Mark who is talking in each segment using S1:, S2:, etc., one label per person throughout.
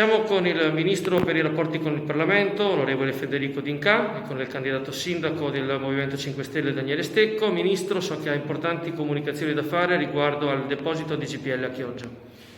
S1: Siamo con il Ministro per i rapporti con il Parlamento, onorevole Federico D'Incà, e con il candidato sindaco del Movimento 5 Stelle, Daniele Stecco. Ministro, so che ha importanti comunicazioni da fare riguardo al deposito di GPL a Chioggia.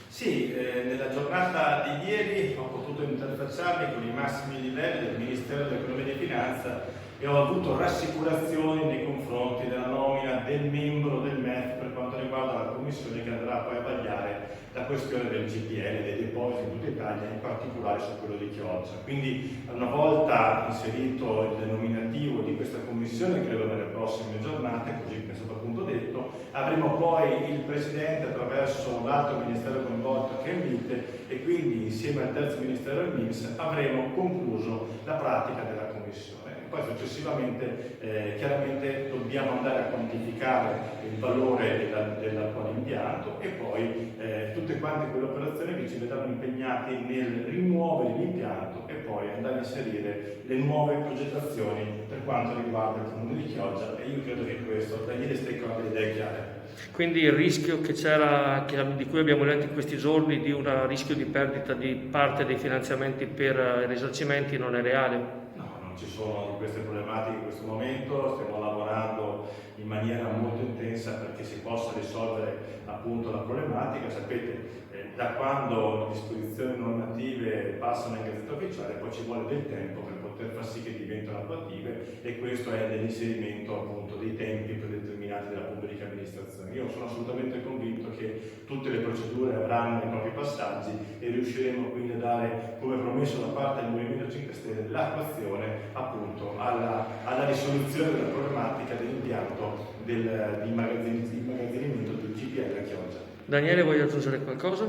S2: Sì, nella giornata di ieri ho potuto interfacciarmi con i massimi livelli del Ministero dell'Economia e Finanza e ho avuto rassicurazioni nei confronti della nomina del membro del MEF per quanto riguarda la commissione che andrà poi a vagliare la questione del GPL, dei depositi in tutta Italia, in particolare su quello di Chioggia. Quindi, una volta inserito il denominativo di questa commissione, credo nelle prossime giornate, così mi è stato appunto detto, avremo poi il Presidente attraverso l'altro Ministero coinvolto che è il MIT e quindi insieme al terzo Ministero il MIMS avremo concluso la pratica della commissione. Poi successivamente chiaramente dobbiamo andare a quantificare il valore dell'attuale impianto e poi tutte quante quelle operazioni che ci vedranno impegnati nel rimuovere l'impianto e poi andare a inserire le nuove progettazioni per quanto riguarda il comune di Chioggia, e io credo che questo Daniele Stecco abbia le idee chiare.
S1: Quindi il rischio che c'era, di cui abbiamo letto in questi giorni, di un rischio di perdita di parte dei finanziamenti per i risarcimenti non è reale?
S2: Non ci sono di queste problematiche in questo momento, stiamo lavorando in maniera molto intensa perché si possa risolvere appunto la problematica. Sapete, da quando le disposizioni normative passano in Gazzetta Ufficiale poi ci vuole del tempo per poter far sì che diventino attuative, e questo è nell'inserimento appunto dei tempi predeterminati della pubblica amministrazione. Io sono assolutamente convinto che tutte le procedure avranno i propri passaggi e riusciremo quindi a dare, come promesso da parte del Movimento 5 Stelle, l'attuazione appunto alla risoluzione della problematica dell'impianto di immagazzinamento del GPL a Chioggia.
S1: Daniele, vuoi aggiungere qualcosa?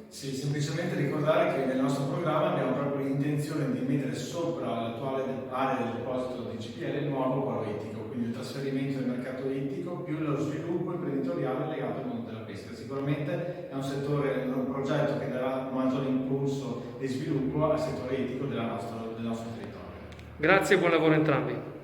S3: Sì, semplicemente ricordare che nel nostro programma abbiamo proprio l'intenzione di mettere sopra l'attuale area del deposito di GPL il nuovo polo ittico, quindi il trasferimento del mercato ittico più lo sviluppo imprenditoriale legato al mondo della pesca. Sicuramente è un settore, un progetto che darà un maggiore impulso e sviluppo al settore ittico del nostro territorio.
S1: Grazie e buon lavoro a entrambi.